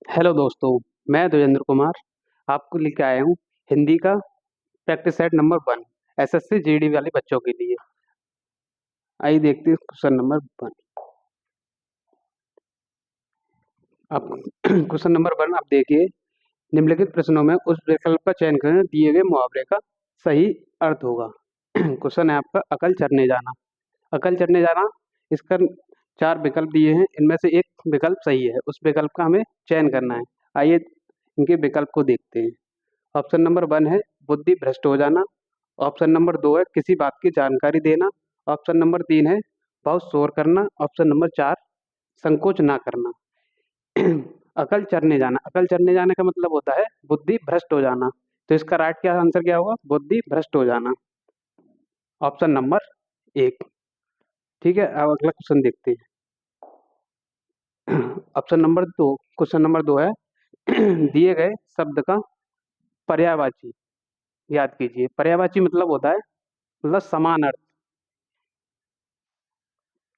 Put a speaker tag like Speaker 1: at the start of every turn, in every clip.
Speaker 1: Hello दोस्तों, मैं देवेंद्र कुमार आपको लेके आया हूँ हिंदी का practice set number 1 SSC GD वाले बच्चों के लिए। आइए देखते हैं क्वेश्चन नंबर 1। आप क्वेश्चन नंबर 1 आप देखिए। निम्नलिखित प्रश्नों में उस विकल्प का चयन करें दिए गए मुहावरे का सही अर्थ होगा। क्वेश्चन है आपका अकल चरने जाना। अकल चरने जाना, इसका 4 विकल्प दिए हैं, इनमें से एक विकल्प सही है, उस विकल्प का हमें चयन करना है। आइए इनके विकल्प को देखते हैं। ऑप्शन नंबर 1 है बुद्धि भ्रष्ट हो जाना। ऑप्शन नंबर 2 है किसी बात की जानकारी देना। ऑप्शन नंबर 3 है बहुत शोर करना। ऑप्शन नंबर 4 संकोच ना करना। अकल चरने जाना, अकल चरने जाने का मतलब होता है बुद्धि भ्रष्ट हो जाना। तो इसका राइट क्या आंसर क्या होगा? बुद्धि भ्रष्ट हो जाना, ऑप्शन नंबर 1। ठीक है, अब अगला क्वेश्चन देखते हैं। ऑप्शन नंबर 2, क्वेश्चन नंबर 2 है दिए गए शब्द का पर्यायवाची याद कीजिए। पर्यायवाची मतलब होता है मतलब समान अर्थ।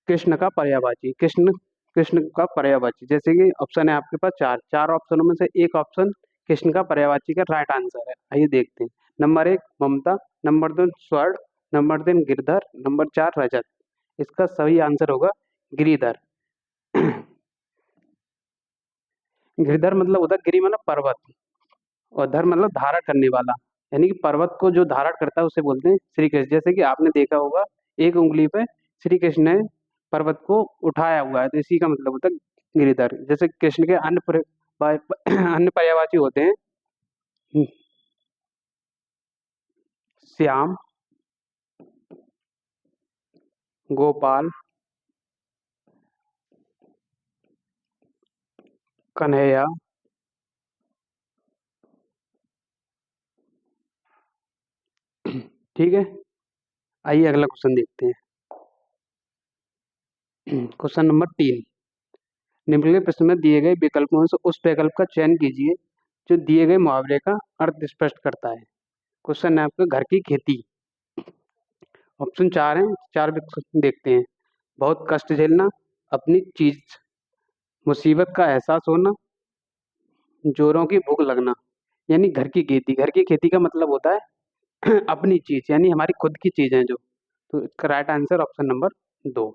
Speaker 1: कृष्ण का पर्यायवाची, कृष्ण कृष्ण का पर्यायवाची, जैसे कि ऑप्शन है आपके पास चार चार ऑप्शनों में से एक ऑप्शन कृष्ण का पर्यायवाची का राइट आंसर है। आइए देखते हैं। नंबर 1 ममता, नंबर 2 स्वर्ण, नंबर 3 गिरधर, नंबर 4 रजत। इसका सही आंसर होगा गिरिधर। गिरधर मतलब होता है, गिरि मतलब पर्वत, और धर मतलब धारण करने वाला, यानी कि पर्वत को जो धारण करता है उसे बोलते हैं श्री कृष्ण। जैसे कि आपने देखा होगा एक उंगली पे श्री कृष्ण ने पर्वत को उठाया हुआ है, तो इसी का मतलब होता है गिरिधर। जैसे कृष्ण के अन्य पर्यायवाची होते हैं श्याम, गोपाल, कन्हैया, ठीक है। आइए अगला क्वेश्चन देखते हैं। क्वेश्चन नंबर 3, निम्नलिखित प्रश्न में दिए गए विकल्पों में से उस विकल्प का चयन कीजिए जो दिए गए मुहावरे का अर्थ स्पष्ट करता है। क्वेश्चन है आपका घर की खेती। ऑप्शन 4 हैं, 4 विकल्प देखते हैं। बहुत कष्ट झेलना, अपनी चीज, मुसीबत का एहसास होना, जोरों की भूख लगना। यानी घर की खेती, घर की खेती का मतलब होता है अपनी चीज, यानी हमारी खुद की चीज है जो। तो इसका राइट आंसर ऑप्शन नंबर 2।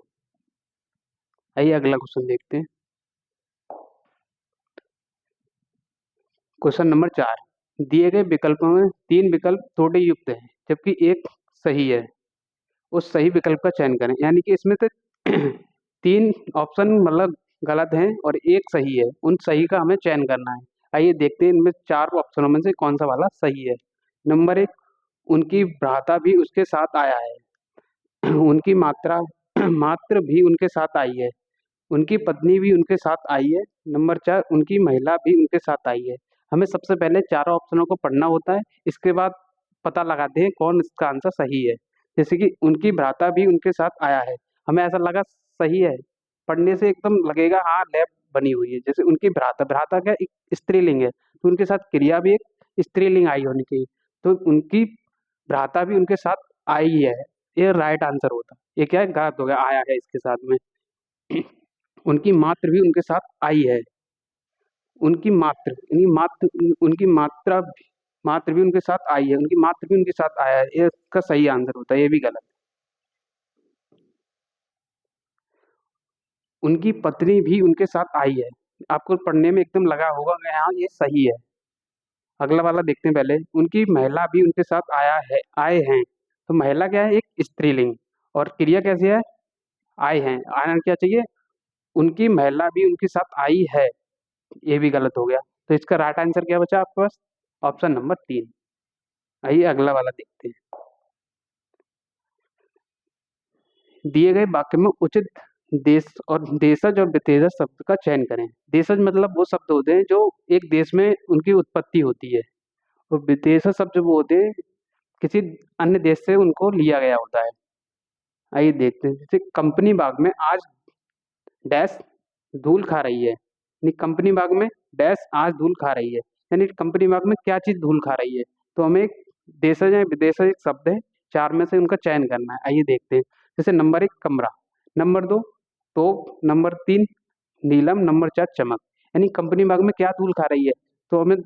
Speaker 1: आइए अगला क्वेश्चन देखते हैं। क्वेश्चन नंबर 4, दिए गए विकल्पों में 3 विकल्प त्रुटि युक्त हैं जबकि एक सही है, उस सही विकल्प का चयन करें। यानी कि इसमें से 3 ऑप्शन मतलब गलत हैं और एक सही है, उन सही का हमें चयन करना है। आइए देखते हैं इनमें 4 ऑप्शनों में से कौन सा वाला सही है। नंबर 1, उनकी भ्राता भी उसके साथ आया है। उनकी मात्रा मात्र भी उनके साथ आई है। उनकी पत्नी भी उनके साथ आई है। नंबर 4, उनकी महिला भी उनके साथ आई है। हमें सबसे पहले चारों ऑप्शनों को पढ़ना होता है, इसके बाद पता लगाते हैं कौन इसका आंसर सही है। जैसे कि उनकी भ्राता भी उनके साथ आया है, हमें ऐसा लगा सही है, पढ़ने से एकदम लगेगा हाँ लैब बनी हुई है। जैसे उनकी भ्राता, भ्राता क्या एक स्त्रीलिंग है, तो उनके साथ क्रिया भी एक स्त्रीलिंग आई होनी चाहिए। तो उनकी भ्राता भी उनके साथ आई है, ये राइट आंसर होता। ये क्या है, गलत हो गया, आया है इसके साथ में। उनकी मात्र भी उनके साथ आई है। उनकी मात्र यानी मात्र, उनकी मात्र भी उनके साथ आई है, उनकी मात्र भी उनके साथ आया है, ये इसका सही आंसर होता है, ये भी गलत है। उनकी पत्नी भी उनके साथ आई है, आपको पढ़ने में एकदम लगा होगा कि हाँ ये सही है। अगला वाला देखते हैं पहले। उनकी महिला भी उनके साथ आया है, आए हैं, तो महिला क्या है, एक स्त्रीलिंग, और क्रिया कैसे है, आए हैं, आना क्या चाहिए, उनकी महिला भी उनके साथ आई है, ये भी गलत हो गया। तो इसका राइट आंसर क्या बचा आपके पास? Option number 3। आइए अगला वाला देखते हैं। दिए गए वाक्य में उचित देश और देशज और विदेशज शब्द का चयन करें। देशज मतलब वो शब्द होते हैं जो एक देश में उनकी उत्पत्ति होती है, और विदेशज शब्द जो वो होते हैं किसी अन्य देश से उनको लिया गया होता है। आइए देखते हैं। जैसे कंपनी बाग में आज डैश धूल खा रही है, यानी कंपनी बाग में डैश आज धूल खा रही है, यानी कंपनी बाग में क्या चीज धूल खा रही है। तो हमें एक देशज या विदेशज एक शब्द है, 4 में से उनका चयन करना है। आइए देखते हैं। जैसे नंबर 1 कमरा, नंबर 2 तोप, नंबर 3 नीलम, नंबर 4 चमक। यानी कंपनी बाग में क्या धूल खा रही है, तो हमें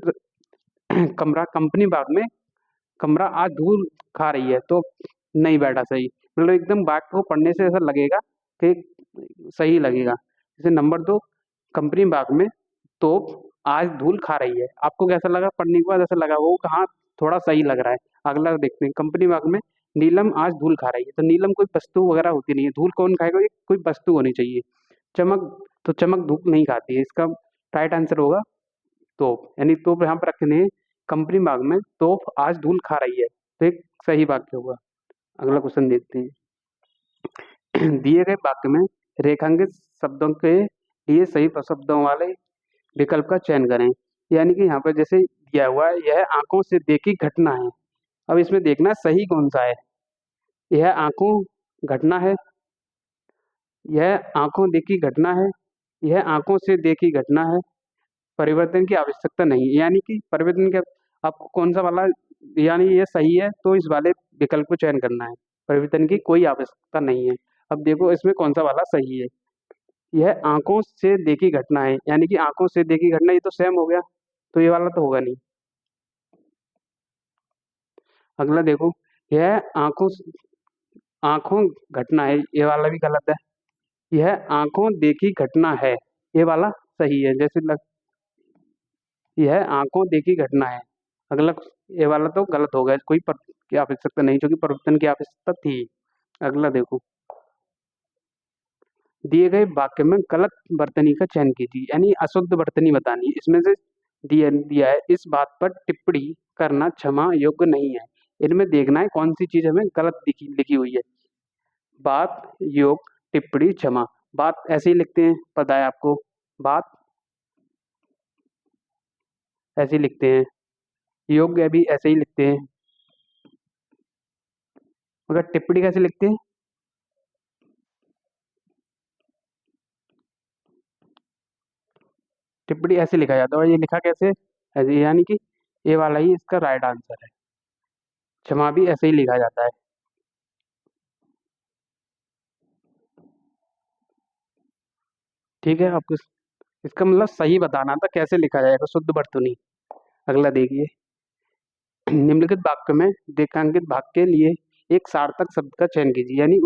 Speaker 1: कमरा कंपनी बाग में कमरा आज धूल खा रही है तो नहीं बैठा सही। मतलब एकदम वाक्य को पढ़ने से ऐसा लगेगा कि सही लगेगा। जैसे नंबर 2, कंपनी बाग में तोप आज धूल खा रही है। आपको कैसा लगा पढ़ने के बाद? ऐसा लगा वो कहाँ थोड़ा सही लग रहा है। अगला देखते हैं, कंपनी बाग में नीलम आज धूल खा रही है। तो नीलम कोई वस्तु वगैरह होती नहीं है, धूल कौन खाएगा? ये कोई वस्तु होनी चाहिए। चमक, तो चमक धूप नहीं खाती है। इसका राइट आंसर होगा तोप। यानी तोप यहाँ पर रखने हैं, कंपनी बाग में तोप आज धूल खा रही है, तो एक सही वाक्य होगा। अगला क्वेश्चन देखते हैं। दिए गए वाक्य में रेखांकित शब्दों के लिए सही शब्दों वाले विकल्प का चयन करें। यानी कि यहाँ पर जैसे दिया हुआ है, यह आंखों से देखी घटना है। अब इसमें देखना सही कौन सा है। यह आंखों घटना है, यह आंखों देखी घटना है, यह आंखों से देखी घटना है, परिवर्तन की आवश्यकता नहीं है। यानी कि परिवर्तन के आपको कौन सा वाला, यानी ये सही है तो इस वाले विकल्प को चयन करना है। परिवर्तन की कोई आवश्यकता नहीं है। अब देखो इसमें कौन सा वाला सही है। यह आंखों से देखी घटना है, यानी कि आंखों से देखी घटना, ये तो सेम हो गया, तो ये वाला तो होगा नहीं। अगला देखो, यह आंखों घटना है, ये वाला भी गलत है। यह आंखों देखी घटना है, ये वाला सही है। जैसे यह आंखों देखी घटना है, अगला ये वाला तो गलत हो गया, कोई की आवश्यकता नहीं, क्योंकि परिवर्तन की आवश्यकता थी। अगला देखो, दिए गए वाक्य में गलत वर्तनी का चयन कीजिए। यानी अशुद्ध वर्तनी बतानी है। इसमें से दिया है, इस बात पर टिप्पणी करना क्षमा योग्य नहीं है। इनमें देखना है कौन सी चीज हमें गलत लिखी हुई है। बात, योग, टिप्पणी, क्षमा। बात ऐसे ही लिखते हैं, पता है आपको। बात ऐसे ही लिखते हैं, योग्य भी ऐसे ही लिखते हैं, मगर टिप्पणी कैसे लिखते हैं? टिप्पणी ऐसे लिखा जाता है, और ये लिखा कैसे? ऐसे, यानी कि ये वाला ही इसका राइट आंसर है। क्षमा भी ऐसे ही लिखा जाता है। ठीक है, आपको इसका मतलब सही बताना था, कैसे लिखा जाएगा शुद्ध वर्तनी। अगला देखिए, निम्नलिखित वाक्य में रेखांकित भाग के लिए एक सार्थक शब्द का चयन कीजिए। यानी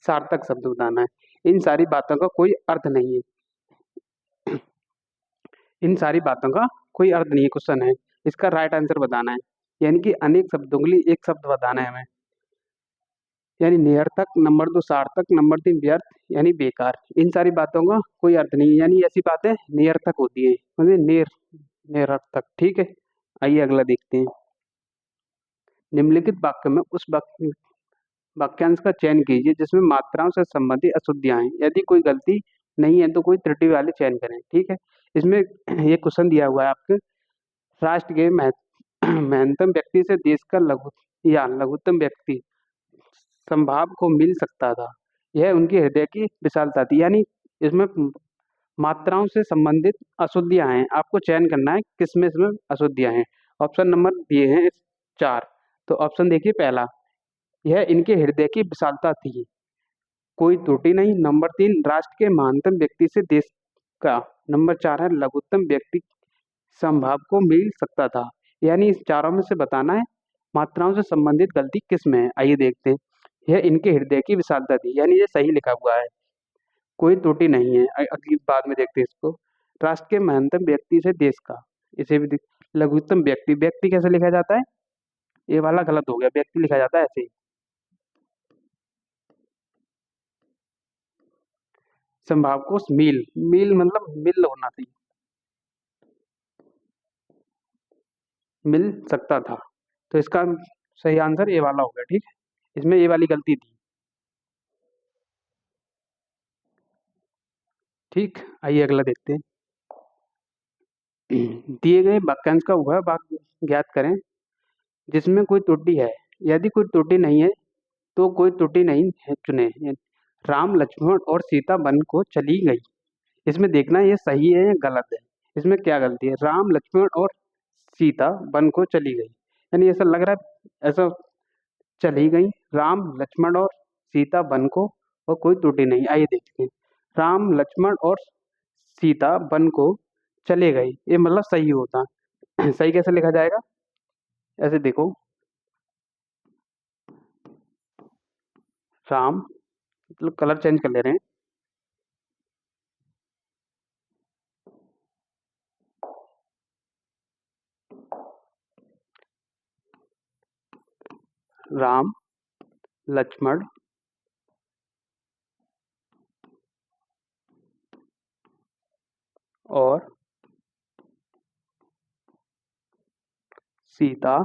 Speaker 1: सार्थक शब्द बताना है। इन सारी बातों का कोई अर्थ नहीं है। इन सारी बातों का कोई अर्थ नहीं है, क्वेश्चन है। इसका राइट आंसर बताना है। यानी कि अनेक शब्दों के लिए एक शब्द बताना है हमें। यानी निरर्थक, नंबर 2 सार्थक, नंबर 3 व्यर्थ यानी बेकार। इन सारी बातों का कोई अर्थ नहीं है, यानी ऐसी बातें निरर्थक होती है, मतलब निरर्थक। ठीक है, आइए अगला देखते हैं। निम्नलिखित वाक्य में उस वाक्यांश का चयन कीजिए जिसमें मात्राओं से संबंधित अशुद्धियां हैं। यदि कोई गलती नहीं है तो कोई त्रुटि वाले चयन करें। ठीक है, इसमें ये क्वेश्चन दिया हुआ है आपके, राष्ट्र के महत्तम व्यक्ति से देश का लघुतम व्यक्ति संभाव को मिल सकता था। यह उनके हृदय की विशालता थी। यानी इसमें मात्राओं से संबंधित अशुद्धियां हैं, आपको चयन करना है किसमें इसमें अशुद्धियां हैं। ऑप्शन नंबर दिए हैं 4। तो ऑप्शन देखिए, पहला, यह इनके हृदय की विशालता थी, कोई त्रुटि नहीं। नंबर 3, राष्ट्र के महानतम व्यक्ति से देश का। नंबर 4 है लघुत्तम व्यक्ति संभाव को मिल सकता था। यानी इस चारों में से बताना है मात्राओं से संबंधित गलती किस में है। आइए देखते हैं। यह इनके हृदय की विशालता थी, यानी ये सही लिखा हुआ है, कोई त्रुटि नहीं है। अगली बाद में देखते हैं इसको। राष्ट्र के महानतम व्यक्ति से देश का, इसे भी लघुत्तम व्यक्ति, व्यक्ति कैसे लिखा जाता है? ये वाला गलत हो गया, व्यक्ति लिखा जाता है ऐसे ही। संभाव को मील, मील मतलब मिल होना चाहिए, मिल सकता था। तो इसका सही आंसर ये वाला हो गया। ठीक है, इसमें ये वाली गलती थी। ठीक, आइए अगला देखते हैं। दिए गए वाक्यांश का वह वाक्य ज्ञात करें जिसमें कोई त्रुटि है। यदि कोई त्रुटि नहीं है तो कोई त्रुटि नहीं है चुने। राम लक्ष्मण और सीता वन को चली गई। इसमें देखना है ये सही है या गलत है। इसमें क्या गलती है? राम लक्ष्मण और सीता वन को चली गई, यानी ऐसा लग रहा है, ऐसा चली गई राम लक्ष्मण और सीता वन को, और कोई त्रुटि नहीं। आइए देखते हैं। राम लक्ष्मण और सीता वन को चले गए, ये मतलब सही होता। सही कैसे लिखा जाएगा? ऐसे देखो, राम, मतलब कलर चेंज कर ले रहे हैं। राम, लक्ष्मण, और सीता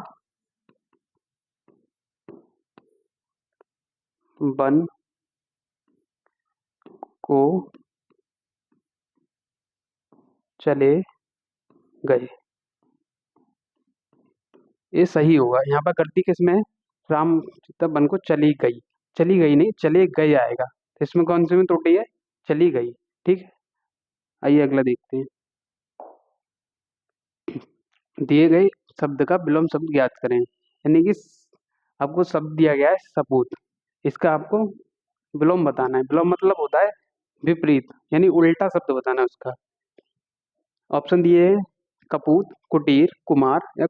Speaker 1: वन को चले गए। ये सही होगा। यहाँ पर गलती किसमें है? राम सीता वन को चली गई। चली गई नहीं, चले गए आएगा। तो इसमें कौन सी में त्रुटि है? चली गई। ठीक है, आइए अगला देखते हैं। दिए गए शब्द का विलोम शब्द ज्ञात करें। यानी कि आपको शब्द दिया गया है सपूत, इसका आपको विलोम बताना है। विलोम मतलब होता है विपरीत, यानी उल्टा शब्द बताना है उसका। ऑप्शन दिए हैं कपूत, कुटीर, कुमार या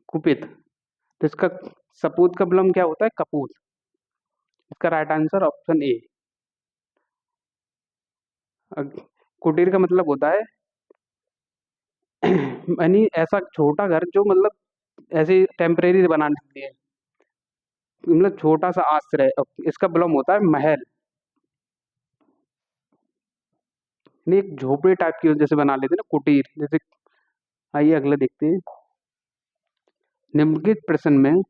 Speaker 1: कुपित। तो इसका सपूत का विलोम क्या होता है? कपूत। इसका राइट आंसर ऑप्शन ए। कुटीर का मतलब होता है यानी ऐसा छोटा घर जो मतलब ऐसे टेम्परेरी बनाने के लिए, मतलब छोटा सा आश्रय। अब इसका विलोम होता है महल, यानी एक झोपड़ी टाइप की जैसे बना लेते हैं ना, कुटीर जैसे। आइए अगला देखते हैं। निम्नलिखित प्रश्न में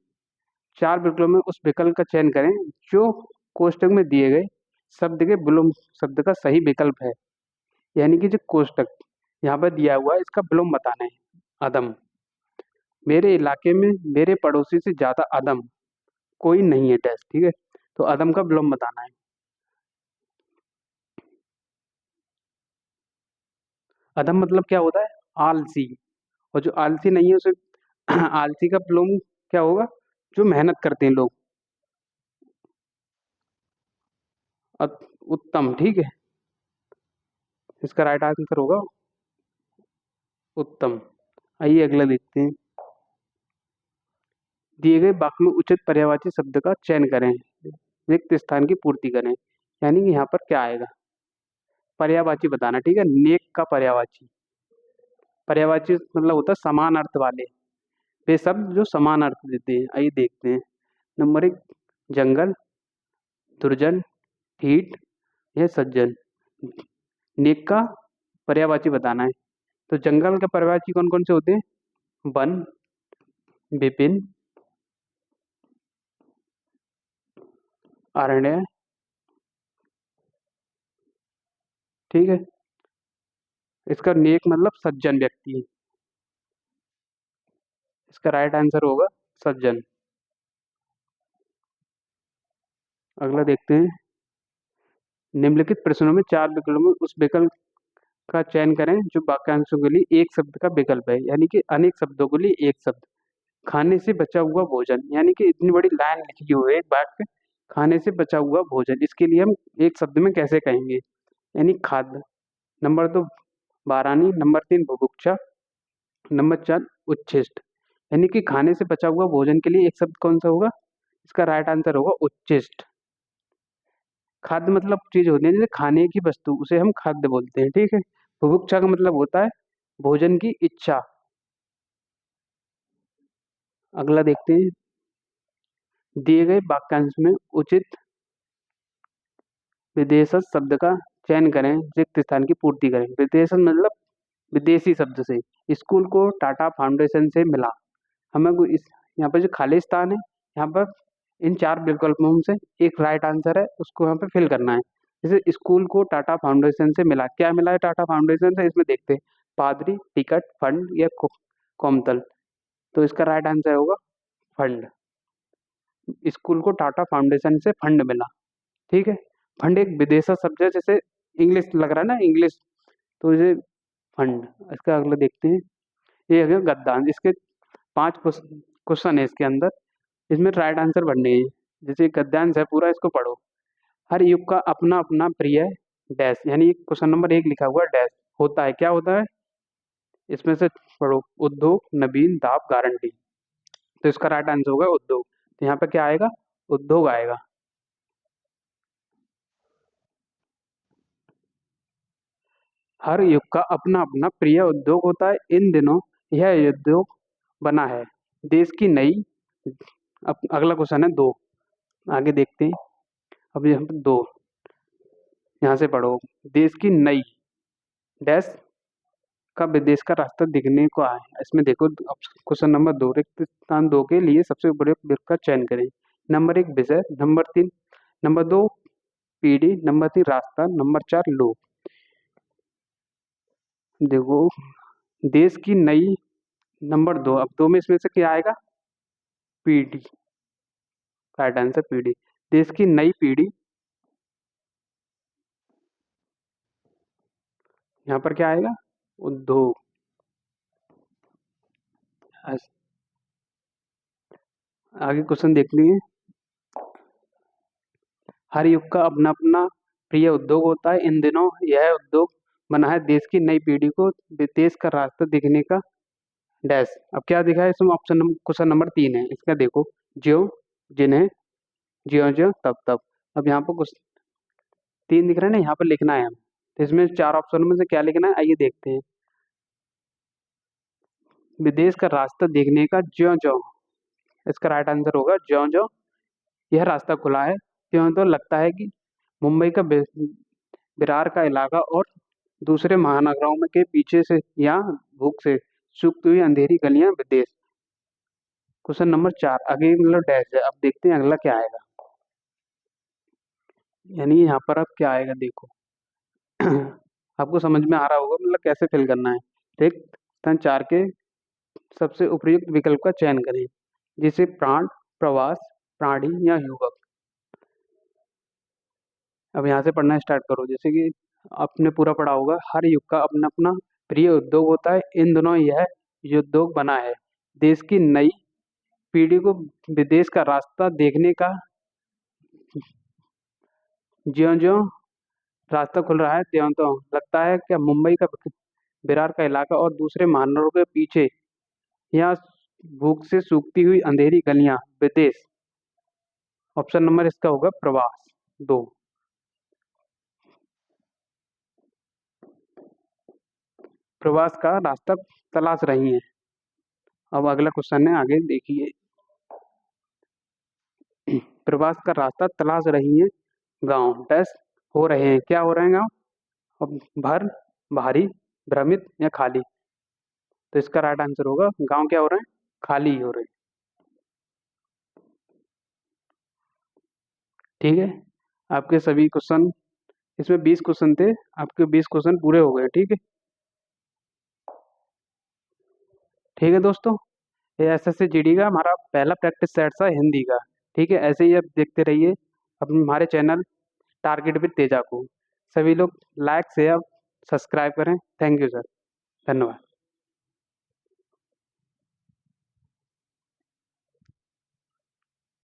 Speaker 1: चार विकल्पों में उस विकल्प का चयन करें जो कोष्टक में दिए गए शब्द के विलोम शब्द का सही विकल्प है। यानी कि जो कोष्टक यहाँ पर दिया हुआ है, इसका विलोम बताना है। अदम, मेरे इलाके में मेरे पड़ोसी से ज्यादा अदम कोई नहीं है टेस्ट। ठीक है, तो अदम का विलोम बताना है। अदम मतलब क्या होता है? आलसी। और जो आलसी नहीं है उसे आलसी का विलोम क्या होगा? जो मेहनत करते हैं लोग। उत्तम। ठीक है, इसका राइट आंसर होगा उत्तम। आइए अगला देखते हैं। दिए गए वाक्य में उचित पर्यायवाची शब्द का चयन करें, रिक्त स्थान की पूर्ति करें। यानी कि यहाँ पर क्या आएगा? पर्यायवाची बताना। ठीक है, नेक का पर्यायवाची। पर्यायवाची मतलब होता है समान अर्थ वाले, वे शब्द जो समान अर्थ देते हैं। आइए देखते हैं। नंबर एक, जंगल, दुर्जन, ढीठ या सज्जन। नेक का पर्यायवाची बताना है। तो जंगल के पर्यायवाची कौन कौन से होते हैं? वन, विपिन, अरण्य। ठीक है, इसका नेक मतलब सज्जन व्यक्ति। इसका राइट आंसर होगा सज्जन। अगला देखते हैं। निम्नलिखित प्रश्नों में चार विकल्पों में उस विकल्प का चयन करें जो वाक्यांशों के लिए एक शब्द का विकल्प है। यानी कि अनेक शब्दों के लिए एक शब्द। खाने से बचा हुआ भोजन, यानी कि इतनी बड़ी लाइन लिखी हुई है एक वाक्य, खाने से बचा हुआ भोजन, इसके लिए हम एक शब्द में कैसे कहेंगे? यानी खाद्य। नंबर दो, बारानी। नंबर तीन, बुभुक्षा। नंबर चार, उच्छिष्ट। यानी कि खाने से बचा हुआ भोजन के लिए एक शब्द कौन सा होगा? इसका राइट आंसर होगा उच्छिष्ट। खाद्य मतलब चीज होती है जैसे खाने की वस्तु, उसे हम खाद्य बोलते हैं। ठीक है, बुभुक्षा का मतलब होता है भोजन की इच्छा। अगला देखते हैं। दिए गए वाक्यांश में उचित विदेशज शब्द का चयन करें, रिक्त स्थान की पूर्ति करें। विदेशज मतलब विदेशी शब्द से। स्कूल को टाटा फाउंडेशन से मिला। हमें इस यहाँ पर जो खाली स्थान है, यहाँ पर इन चार विकल्पों में से एक राइट आंसर है, उसको यहाँ पे फिल करना है। जैसे स्कूल को टाटा फाउंडेशन से मिला, क्या मिला है टाटा फाउंडेशन से? इसमें देखते हैं, पादरी, टिकट, फंड या कोमतल। तो इसका राइट आंसर होगा फंड। स्कूल को टाटा फाउंडेशन से फंड मिला। ठीक है, फंड एक विदेशा शब्द है, जैसे इंग्लिश लग रहा है ना, इंग्लिश, तो इसे फंड। इसका अगला देखते हैं। ये है गद्दान। इसके पांच क्वेश्चन है इसके अंदर, इसमें राइट आंसर बनने हैं। जैसे गद्यांश है पूरा, इसको पढ़ो। हर युग का अपना अपना प्रिय डैश, यानी क्वेश्चन नंबर एक लिखा हुआ है डैश। होता है, क्या होता है? इसमें से पढ़ो, उद्योग, नवीन, दाब, गारंटी। तो इसका राइट आंसर होगा उद्योग। तो यहाँ पे क्या आएगा? उद्योग आएगा। हर युग का अपना अपना प्रिय उद्योग होता है, इन दिनों यह उद्योग बना है देश की नई। अब अगला क्वेश्चन है दो, आगे देखते हैं। अब यहाँ पे दो, यहाँ से पढ़ो, देश की नई डैश का विदेश का रास्ता दिखने को आया है। इसमें देखो, अब क्वेश्चन नंबर दो, रिक्त स्थान दो के लिए सबसे उपयुक्त विकल्प का चयन करें। नंबर एक विषय, नंबर तीन, नंबर दो पीढ़ी, नंबर तीन रास्ता, नंबर चार लोग। देखो, देश की नई, नंबर दो, अब दो में इसमें से क्या आएगा? पीढ़ी, राइट आंसर पीढ़ी। देश की नई पीढ़ी, यहाँ पर क्या आएगा? उद्योग। आगे क्वेश्चन देख लिए। हर युग का अपना अपना प्रिय उद्योग होता है, इन दिनों यह उद्योग बना है देश की नई पीढ़ी को विदेश का रास्ता दिखने का डैश। अब क्या दिखा है इसमें? ऑप्शन नंबर, क्वेश्चन नंबर तीन है इसका, देखो, ज्यो जिन्हें, ज्यो ज्यो तब तब। अब यहाँ पर कुछ तीन दिख रहे हैं ना, यहाँ पर लिखना है हमें। तो इसमें चार ऑप्शन में से क्या लिखना है, आइए देखते हैं। विदेश का रास्ता देखने का ज्यो ज्यो, इसका राइट आंसर होगा ज्यो ज्यो यह रास्ता खुला है, त्यों तो लगता है कि मुंबई का विरार का इलाका और दूसरे महानगरों में के पीछे से या भूख से सूखती हुई अंधेरी गलियां विदेश। क्वेश्चन नंबर चार, आगे मतलब डैश है। अब देखते हैं अगला क्या आएगा, यानी यहाँ पर अब क्या आएगा देखो। आपको समझ में आ रहा होगा मतलब कैसे फिल करना है। रिक्त स्थान चार के सबसे उपयुक्त विकल्प का चयन करें, जिसे प्राण, प्रवास, प्राणी या युवक। अब यहाँ से पढ़ना स्टार्ट करो, जैसे कि आपने पूरा पढ़ा होगा। हर युग का अपना अपना प्रिय उद्योग होता है, इन दोनों यह उद्योग बना है देश की नई पीढ़ी को विदेश का रास्ता देखने का। ज्यो ज्यो रास्ता खुल रहा है, त्यों त्यों लगता है क्या मुंबई का विरार का इलाका और दूसरे महानगरों के पीछे यहाँ भूख से सूखती हुई अंधेरी गलियां विदेश। ऑप्शन नंबर इसका होगा प्रवास दो। प्रवास का रास्ता तलाश रही है। अब अगला क्वेश्चन है, आगे देखिए। प्रवास का रास्ता तलाश रही है गांव डैश हो रहे हैं, क्या हो रहे हैं गांव? अब भर, भारी, भ्रमित या खाली। तो इसका राइट आंसर होगा गांव क्या हो रहे हैं? खाली हो रहे हैं। ठीक है, आपके सभी क्वेश्चन, इसमें 20 क्वेश्चन थे, आपके 20 क्वेश्चन पूरे हो गए। ठीक है, ठीक है दोस्तों, ये एसएससी जीडी का हमारा पहला प्रैक्टिस सेट था हिंदी का। ठीक है, ऐसे ही आप देखते रहिए अपने हमारे चैनल टारगेट विद तेजा को। सभी लोग लाइक शेयर सब्सक्राइब करें। थैंक यू सर, धन्यवाद।